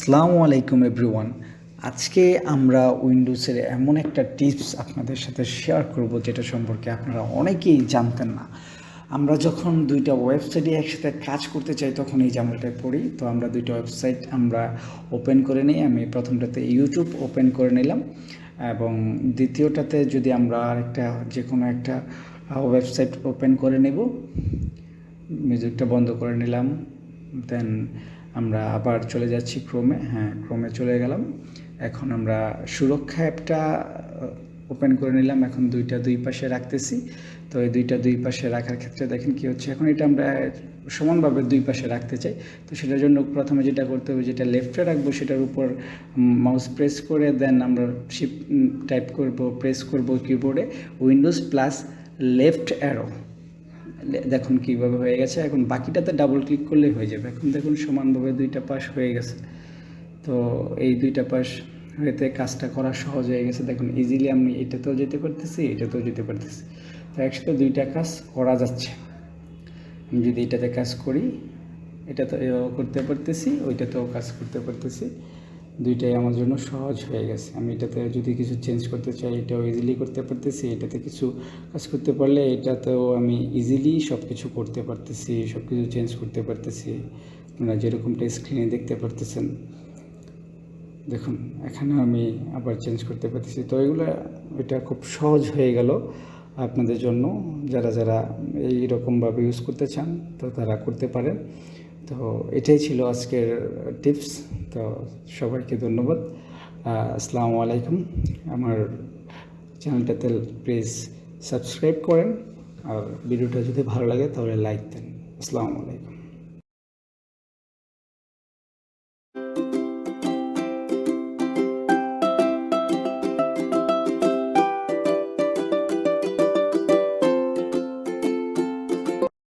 আসসালামু আলাইকুম এভরিওয়ান। আজকে আমরা উইন্ডোজের এমন একটা টিপস আপনাদের সাথে শেয়ার করব যেটা সম্পর্কে আপনারা অনেকেই জানতেন না। আমরা যখন দুইটা ওয়েবসাইটে একসাথে কাজ করতে চাই তখন এই ঝামেলাটায় পড়ি। তো আমরা দুইটা ওয়েবসাইট ওপেন করে নিই। আমি প্রথমটাতে ইউটিউব ওপেন করে নিলাম এবং দ্বিতীয়টাতে যদি আমরা আরেকটা যে কোনো একটা ওয়েবসাইট ওপেন করে নেব। মিউজিকটা বন্ধ করে নিলাম, দেন আমরা আবার চলে যাচ্ছি ক্রোমে চলে গেলাম। এখন আমরা সুরক্ষা অ্যাপটা ওপেন করে নিলাম। এখন দুই পাশে রাখতেছি। তো এই দুই পাশে রাখার ক্ষেত্রে দেখেন কি হচ্ছে, এখন এটা আমরা সমানভাবে দুই পাশে রাখতে চাই। তো সেটার জন্য প্রথমে যেটা করতে হবে, যেটা লেফটে রাখবো সেটার উপর মাউস প্রেস করে দেন আমরা শিফট টাইপ করব, প্রেস করব কিবোর্ডে উইন্ডোজ প্লাস লেফট অ্যারো। দেখুন কীভাবে হয়ে গেছে। এখন বাকিটাতে ডাবল ক্লিক করলেই হয়ে যাবে। এখন দেখুন সমানভাবে দুইটা পাশ হয়ে গেছে। তো এই দুইটা পাশ হয়েতে কাজটা করা সহজ হয়ে গেছে। দেখুন ইজিলি আমি এটাতেও যেতে পারতেছি, এটাতেও যেতে পারতেছি। তো একসাথে দুইটা কাজ করা যাচ্ছে। আমি যদি এটাতে কাজ করি, এটাতেও করতে পারতেছি, ওইটাতেও কাজ করতে পারতেছি। দুইটাই আমার জন্য সহজ হয়ে গেছে। আমি এটাতে যদি কিছু চেঞ্জ করতে চাই এটাও ইজিলি করতে পারতেছি, এটাতে কিছু কাজ করতে পারলে এটাতেও আমি ইজিলি সব কিছু করতে পারতেছি, সব কিছু চেঞ্জ করতে পারতেছি। আপনারা যেরকমটা স্ক্রিনে দেখতে পারতেছেন, দেখুন এখানে আমি আবার চেঞ্জ করতে পারতেছি। তো এটা খুব সহজ হয়ে গেল আপনাদের জন্য। যারা এইরকমভাবে ইউজ করতে চান তো তারা করতে পারেন। তো এটাই ছিল আজকের টিপস। তো সবাইকে ধন্যবাদ। আসসালামু আলাইকুম। আমার চ্যানেলটাতে প্লিজ সাবস্ক্রাইব করেন, আর ভিডিওটা যদি ভালো লাগে তাহলে লাইক দেন। আসসালামু আলাইকুম।